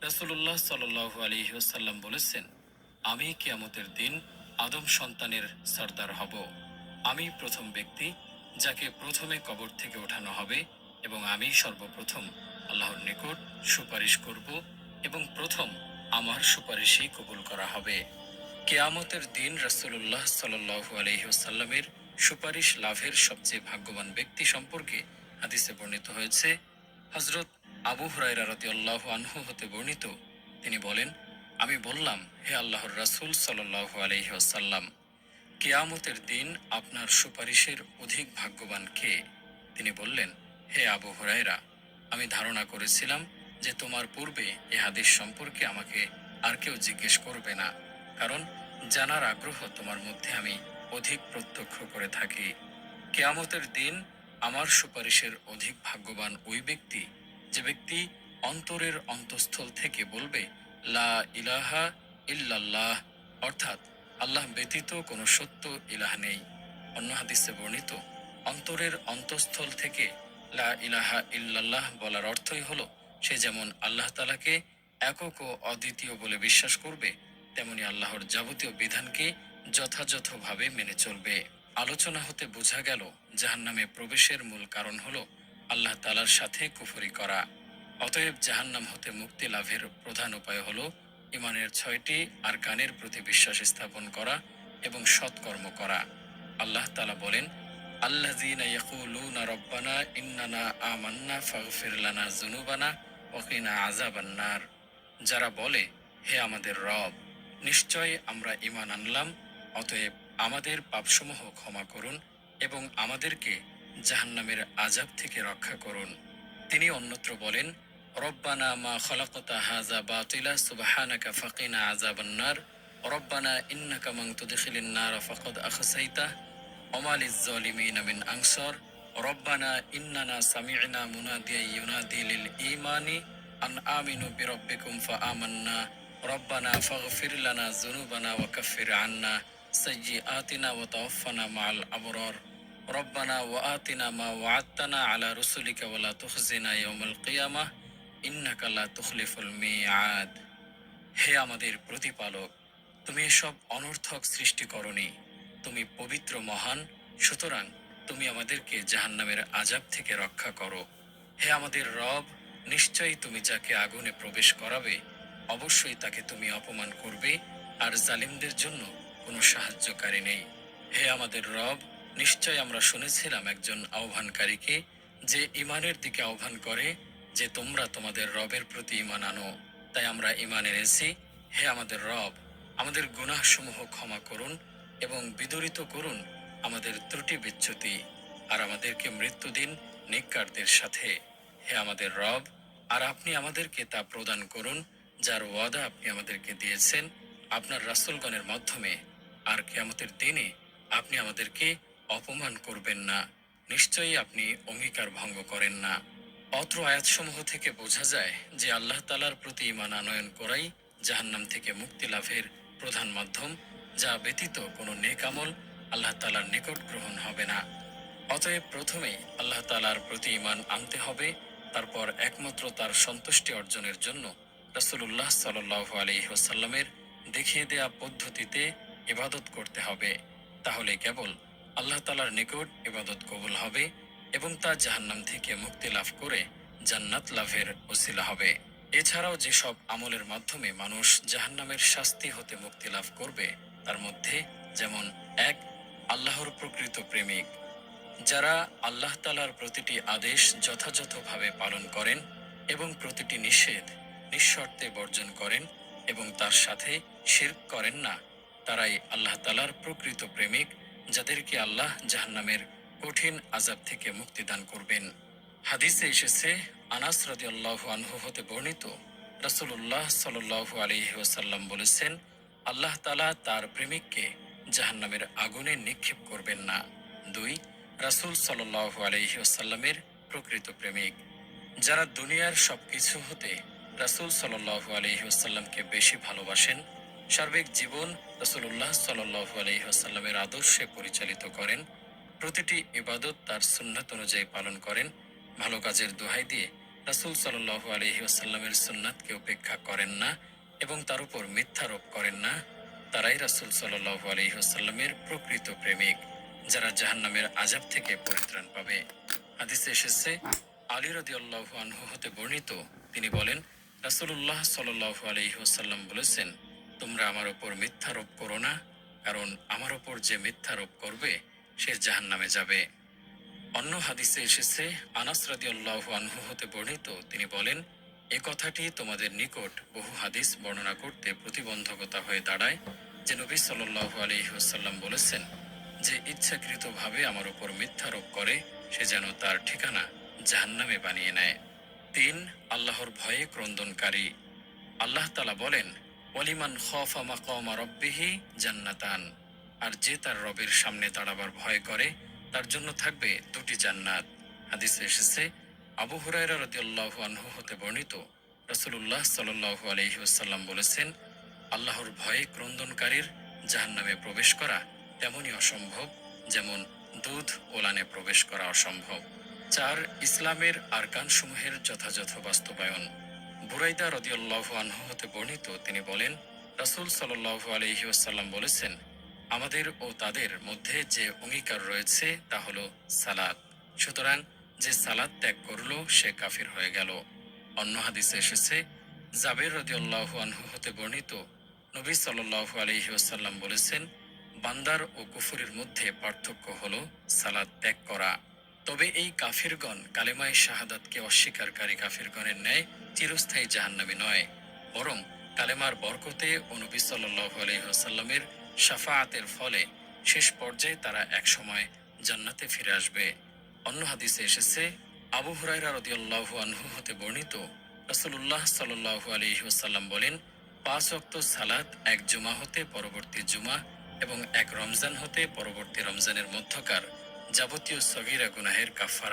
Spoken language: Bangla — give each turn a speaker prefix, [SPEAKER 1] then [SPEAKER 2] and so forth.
[SPEAKER 1] রাসূলুল্লাহ সাল্লাল্লাহু আলাইহি ওয়াসাল্লাম বলেছেন, আমি কিয়ামতের দিন আদম সন্তানের সর্দার হব। আমি প্রথম ব্যক্তি যাকে প্রথমে কবর থেকে ওঠানো হবে, এবং আমি সর্বপ্রথম আল্লাহর নিকট সুপারিশ করব, এবং প্রথম আমার সুপারিশই কবুল করা হবে। কেয়ামতের দিন রাসূলুল্লাহ সাল্লাল্লাহু আলাইহি ওয়াসাল্লামের সুপারিশ লাভের সবচেয়ে ভাগ্যবান ব্যক্তি সম্পর্কে হাদিসে বর্ণিত হয়েছে। হযরত আবু হুরায়রা রাদিয়াল্লাহু আনহু হতে বর্ণিত, তিনি বলেন, আমি বললাম, হে আল্লাহর রাসূল সাল্লাল্লাহু আলাইহি ওয়াসাল্লাম, কিয়ামতের দিন আপনার সুপারিশের অধিক ভাগ্যবান কে? তিনি বললেন, হে আবু হুরায়রা, আমি ধারণা করেছিলাম যে তোমার পূর্বে এ হাদিস সম্পর্কে আমাকে আর কেউ জিজ্ঞেস করবে না, কারণ জানার আগ্রহ তোমার মধ্যে আমি অধিক প্রত্যক্ষ করে থাকি। কেয়ামতের দিন আমার সুপারিশের অধিক ভাগ্যবান ওই ব্যক্তি, যে ব্যক্তি অন্তরের অন্তঃস্থল থেকে বলবে, লা ইলাহা ইল্লাল্লাহ, অর্থাৎ আল্লাহ ব্যতীত কোনো সত্য ইলাহ নেই। অন্য হাদিসে বর্ণিত, অন্তরের অন্তঃস্থল থেকে লা ইলাহা ইল্লাল্লাহ বলার অর্থই হলো, সে যেমন আল্লাহ তাআলাকে একক ও অদ্বিতীয় বলে বিশ্বাস করবে, তেমনি আল্লাহর যাবতীয় বিধানকে যথাযথভাবে মেনে চলবে। আলোচনা হতে বোঝা গেল, জাহান্নামে প্রবেশের মূল কারণ হলো আল্লাহ তাআলার সাথে কুফরি করা। অতএব জাহান্নাম হতে মুক্তি লাভের প্রধান উপায় হলো ইমানের ৬টি আরকানের প্রতি বিশ্বাস স্থাপন করা এবং সৎকর্ম করা। আল্লাহ তাআলা বলেন, আল্লাযীনা ইয়াকুলুনা রব্বানা ইন্নানা আমান্না ফাগফির লানা যুনুবানা ওয়া কিনা আযাবান নার। যারা বলে, হে আমাদের রব, নিশ্চয় আমরা ঈমান আনলাম, অতএব আমাদের পাপসমূহ ক্ষমা করুন এবং আমাদেরকে জাহান্নামের আযাব থেকে রক্ষা করুন। তিনি অন্যত্র বলেন, রব্বানা মা খলাকতা হাযা বাতিলা সুবহানাকা ফাকিনা আযাবান নার রব্বানা ইন্নাকা মান তুদখিলিন নার ফাকাদ আখসাইতা ওয়া মা লিয-যালিমিনা মিন আনসার রব্বানা ইন্নানা সামি'না মুনাদিয়ান ইউনাদি লিল ঈমানি আন আমিনু বিরাব্বিকুম ফাআমান্না রব্বানা ফাগফির লানা যুনুবানা ওয়া কাফির আন্না সাইয়্যাতিনা ওয়া তাওফানা মা'আল আবরার রব্বানা ওয়া আতিনা মা ওয়া'আদতানা আলা রুসুলিকা ওয়া লা তুখজিনা ইয়াওমাল কিয়ামাহ ইন্নাকা লা তুখলিফুল মিআদ। হে আমাদের প্রতিপালক, তুমি এসব অনর্থক সৃষ্টি করনি, তুমি পবিত্র মহান, সুতরাং তুমি আমাদেরকে জাহান্নামের আযাব থেকে রক্ষা করো। হে আমাদের রব, নিশ্চয়ই তুমি যাকে আগুনে প্রবেশ করাবে, অবশ্যই তাকে তুমি অপমান করবে, আর জালিমদের জন্য কোনো সাহায্যকারী নেই। হে আমাদের রব, নিশ্চয় আমরা শুনেছিলাম একজন আহ্বানকারীকে, যে ঈমানের দিকে আহ্বান করে যে তোমরা তোমাদের রবের প্রতি ঈমান আনো, তাই আমরা ঈমান এনেছি। হে আমাদের রব, আমাদের গুনাহসমূহ ক্ষমা করুন এবং বিদরিত করুন আমাদের ত্রুটি বিচ্যুতি, আর আমাদেরকে মৃত্যু দিন নেককারদের সাথে। হে আমাদের রব, আর আপনি আমাদেরকে তা প্রদান করুন যার ওয়াদা আপনি আমাদেরকে দিয়েছেন আপনার রাসূলগণের মাধ্যমে, আর কিয়ামতের দিনে আপনি আমাদেরকে অপমান করবেন না, নিশ্চয়ই আপনি অঙ্গীকার ভঙ্গ করেন না। অত্র আয়াতসমূহ থেকে বোঝা যায় যে আল্লাহ তাআলার প্রতি ঈমান আনয়ন করাই জাহান্নাম থেকে মুক্তি লাভের প্রধান মাধ্যম, যা ব্যতীত কোনো নেক আমল আল্লাহ তাআলার নিকট গ্রহণ হবে না। অতএব প্রথমেই আল্লাহ তাআলার প্রতি ঈমান আনতে হবে, তারপর একমাত্র তার সন্তুষ্টি অর্জনের জন্য রাসূলুল্লাহ সাল্লাল্লাহু আলাইহি ওয়াসাল্লামের দেখিয়ে দেয়া পদ্ধতিতে ইবাদত করতে হবে। তাহলে কেবল আল্লাহ তাআলার নিকট ইবাদত কবুল হবে এবং তা জাহান্নাম থেকে মুক্তি লাভ করে জান্নাত লাভের ওসিলা হবে। এছাড়াও যেসব আমলের মাধ্যমে মানুষ জাহান্নামের শাস্তি হতে মুক্তি লাভ করবে, তার মধ্যে যেমন ১. আল্লাহর প্রকৃত প্রেমিক, যারা আল্লাহ তাআলার প্রতিটি আদেশ যথাযথভাবে পালন করেন এবং প্রতিটি নিষেধ নিঃশর্তে বর্জন করেন এবং তার সাথে শিরক করেন না, তারাই আল্লাহ তাআলার প্রকৃত প্রেমিক, যাদেরকে আল্লাহ জাহান্নামের কঠিন আযাব থেকে মুক্তিদান করবেন। হাদিসে এসেছে, আনাস রাদিয়াল্লাহু আনহু হতে বর্ণিত, রাসূলুল্লাহ সাল্লাল্লাহু আলাইহি ওয়াসাল্লাম বলেছেন, আল্লাহ তাআলা তার প্রেমিককে জাহান্নামের আগুনে নিক্ষেপ করবেন না। ২. রাসূল সাল্লাল্লাহু আলাইহি ওয়াসাল্লামের প্রকৃত প্রেমিক, যারা দুনিয়ার সবকিছু হতে রাসূল সাল্লাল্লাহু আলাইহি ওয়াসাল্লামকে বেশি ভালোবাসেন, সার্বিক জীবন রাসূলুল্লাহ সাল্লাল্লাহু আলাইহি ওয়াসাল্লামের আদর্শে পরিচালিত করেন, প্রতিটি ইবাদত তার সুন্নাত অনুযায়ী পালন করেন, ভালো কাজের দোহাই দিয়ে রাসূল সাল্লাল্লাহু আলাইহি ওয়াসাল্লামের সুন্নাতকে উপেক্ষা করেন না এবং তার উপর মিথ্যারোপ করেন না, তারাই রাসূল সাল্লাল্লাহু আলাইহি ওয়াসাল্লামের প্রকৃত প্রেমিক, যারা জাহান্নামের আযাব থেকে পরিত্রাণ পাবে। হাদিসে এসেছে, আলী রাদিয়াল্লাহু আনহু হতে বর্ণিত, তিনি বলেন, রাসূলুল্লাহ সাল্লাল্লাহু আলাইহি ওয়াসাল্লাম বলেছেন, তোমরা আমার উপর মিথ্যারোপ করো না, কারণ আমার উপর যে মিথ্যারোপ করবে সে জাহান্নামে যাবে। অন্য হাদিসে এসেছে, আনাস রাদিয়াল্লাহু আনহু হতে বর্ণিত, তিনি বলেন, এ কথাটি তোমাদের নিকট বহু হাদিস বর্ণনা করতে প্রতিবন্ধকতা হয়ে দাঁড়ায় যে নবী সাল্লাল্লাহু আলাইহি ওয়াসাল্লাম বলেছেন, যে ইচ্ছাকৃতভাবে আমার উপর মিথ্যারোপ করে সে যেন তার ঠিকানা জাহান্নামে বানিয়ে নেয়। ৩. আল্লাহর ভয়ে ক্রন্দনকারী। আল্লাহ তাআলা বলেন, ওয়ালিমান খাফা মাকামা রাব্বিহি জান্নাতান, আর যে তার রবের সামনে দাঁড়াবার ভয় করে তার জন্য থাকবে দুটি জান্নাত। হাদিসে এসেছে, আবু হুরায়রা রাদিয়াল্লাহু আনহু হতে বর্ণিত, রাসূলুল্লাহ সাল্লাল্লাহু আলাইহি ওয়াসাল্লাম বলেছেন, আল্লাহর ভয়ে ক্রন্দনকারীর জাহান্নামে প্রবেশ করা তেমনই অসম্ভব যেমন দুধ ওলানে প্রবেশ করা অসম্ভব। ৪. ইসলামের আরকানসমূহের যথাযথ বাস্তবায়ন। বুরাইদা রাদিয়াল্লাহু আনহু হতে বর্ণিত, তিনি বলেন, রাসূল সাল্লাল্লাহু আলাইহি ওয়াসাল্লাম বলেছেন, আমাদের ও তাদের মধ্যে যে অঙ্গীকার রয়েছে তা হলো সালাত, সুতরাং যে সালাত ত্যাগ করল সে কাফির হয়ে গেল। অন্য হাদিসে এসেছে, জাবের রাদিয়াল্লাহু আনহু হতে বর্ণিত, নবী সাল্লাল্লাহু আলাইহি ওয়াসাল্লাম বলেছেন, বান্দার ও কুফরের মধ্যে পার্থক্য হলো সালাত ত্যাগ করা। তবে এই কাফিরগণ কালেমায়ে শাহাদাতকে অস্বীকারী কাফিরগণের ন্যায় চিরস্থায়ী জাহান্নামী নয়, বরং কালেমার বরকতে ও নবী সাল্লাল্লাহু আলাইহি ওয়াসাল্লামের শাফাআতের ফলে শেষ পর্যায়ে তারা একসময় জান্নাতে ফিরে আসবে। অন্য হাদিসে এসেছে, আবু হুরায়রা রাদিয়াল্লাহু আনহু হতে বর্ণিত, রাসূলুল্লাহ সাল্লাল্লাহু আলাইহি ওয়াসাল্লাম বলেন, ৫ ওয়াক্ত সালাত এক জুমা হতে পরবর্তী জুমা এবং এক রমজান হতে পরবর্তী রমজানের মধ্যকার যাবতীয় সগীরা গুনাহের কাফারা।